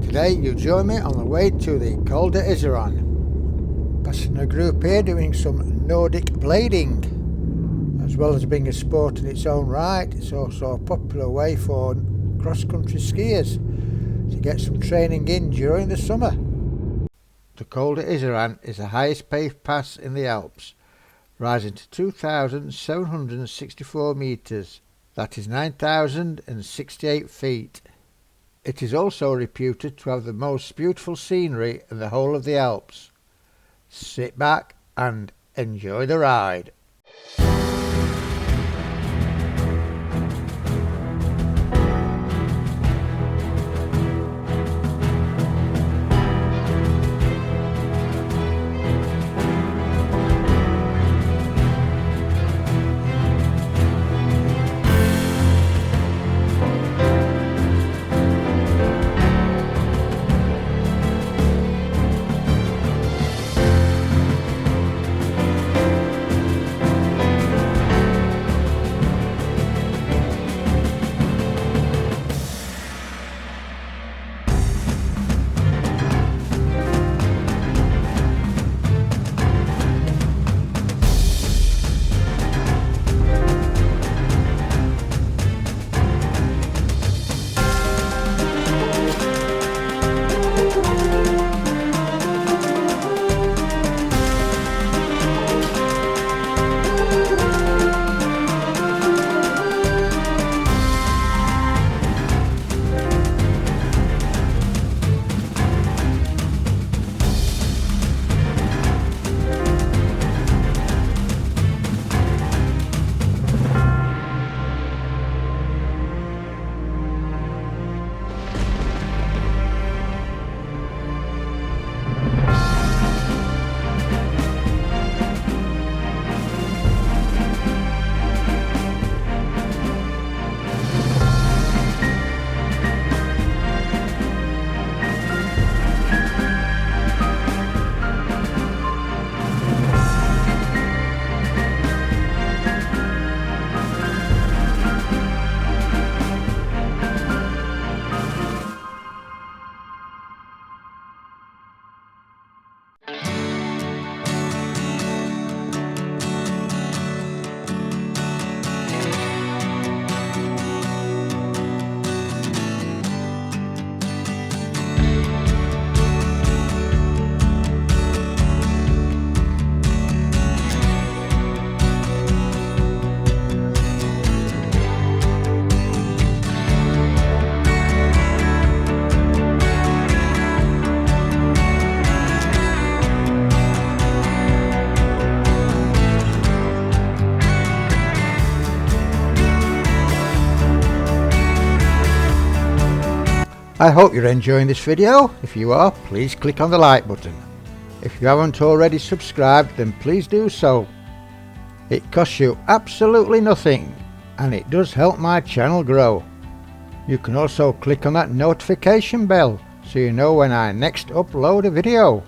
Today you'll join me on the way to the Col De L'Iseran. Passing a group here doing some Nordic blading. As well as being a sport in its own right, it's also a popular way for cross-country skiers to get some training in during the summer. The Col De L'Iseran is the highest paved pass in the Alps, rising to 2,764 metres, that is 9,068 feet. It is also reputed to have the most beautiful scenery in the whole of the Alps. Sit back and enjoy the ride. I hope you're enjoying this video. If you are, please click on the like button. If you haven't already subscribed, then please do so. It costs you absolutely nothing, and it does help my channel grow. You can also click on that notification bell so you know when I next upload a video.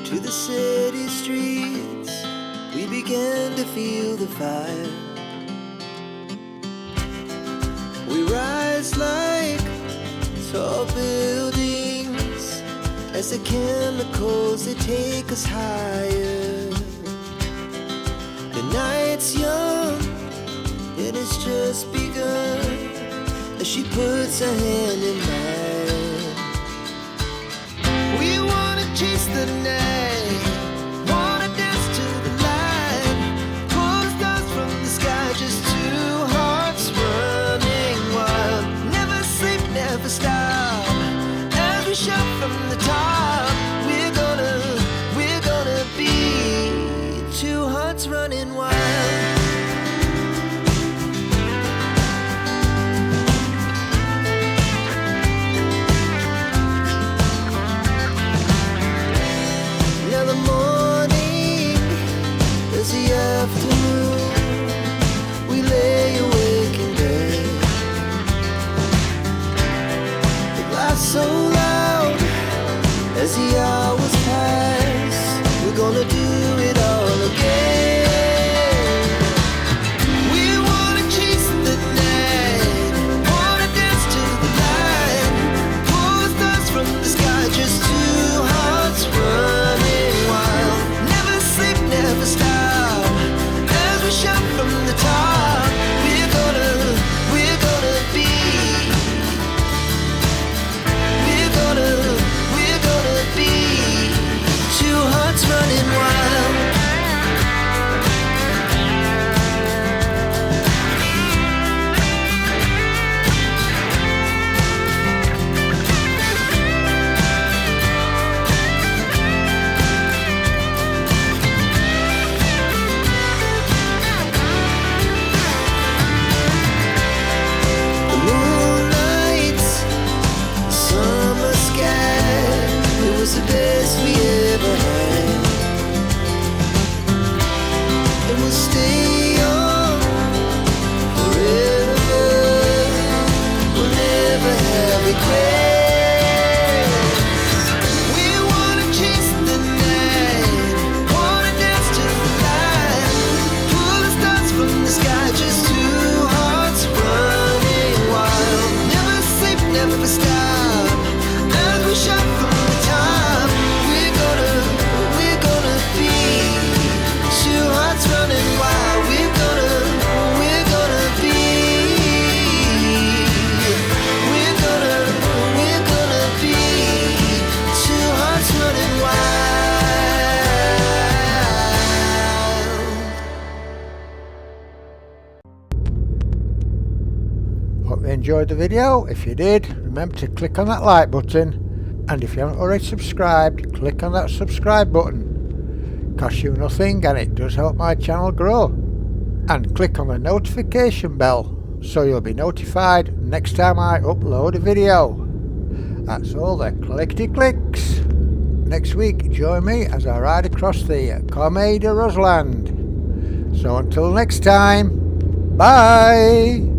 to the city streets, we began to feel the fire. We rise like tall buildings as the chemicals, they take us higher. The night's young, it has just begun, as she puts her hand in mine. We wanna chase the night, wanna dance to the light, pull the stars from the sky, just two hearts running wild. Never sleep, never stop, as we shout from the top. We're gonna be two hearts running wild. So loud as the hours pass, we're gonna do it all again. We wanna chase the night, wanna dance to the light, pull the stars from the sky, just two hearts running wild. Never sleep, never stop, as we shout from the top. We're gonna be, we're gonna be two hearts running wild. The moonlight, summer sky, it was the best we ever had. And we'll stay young forever, we'll never have regrets. We wanna chase the night, wanna dance to the light, pull the stars from the sky, just two hearts running wild. Never sleep, never stop, as we shout from the top. We're gonna be two hearts running wild. We're gonna be, we're gonna be two hearts running wild. Hope you enjoyed the video. If you did, remember to click on that like button, and if you haven't already subscribed, click on that subscribe button. Costs you nothing and it does help my channel grow. And click on the notification bell so you'll be notified next time I upload a video. That's all the clickety clicks. Next week join me as I ride across the Col De L'Iseran. So until next time, bye!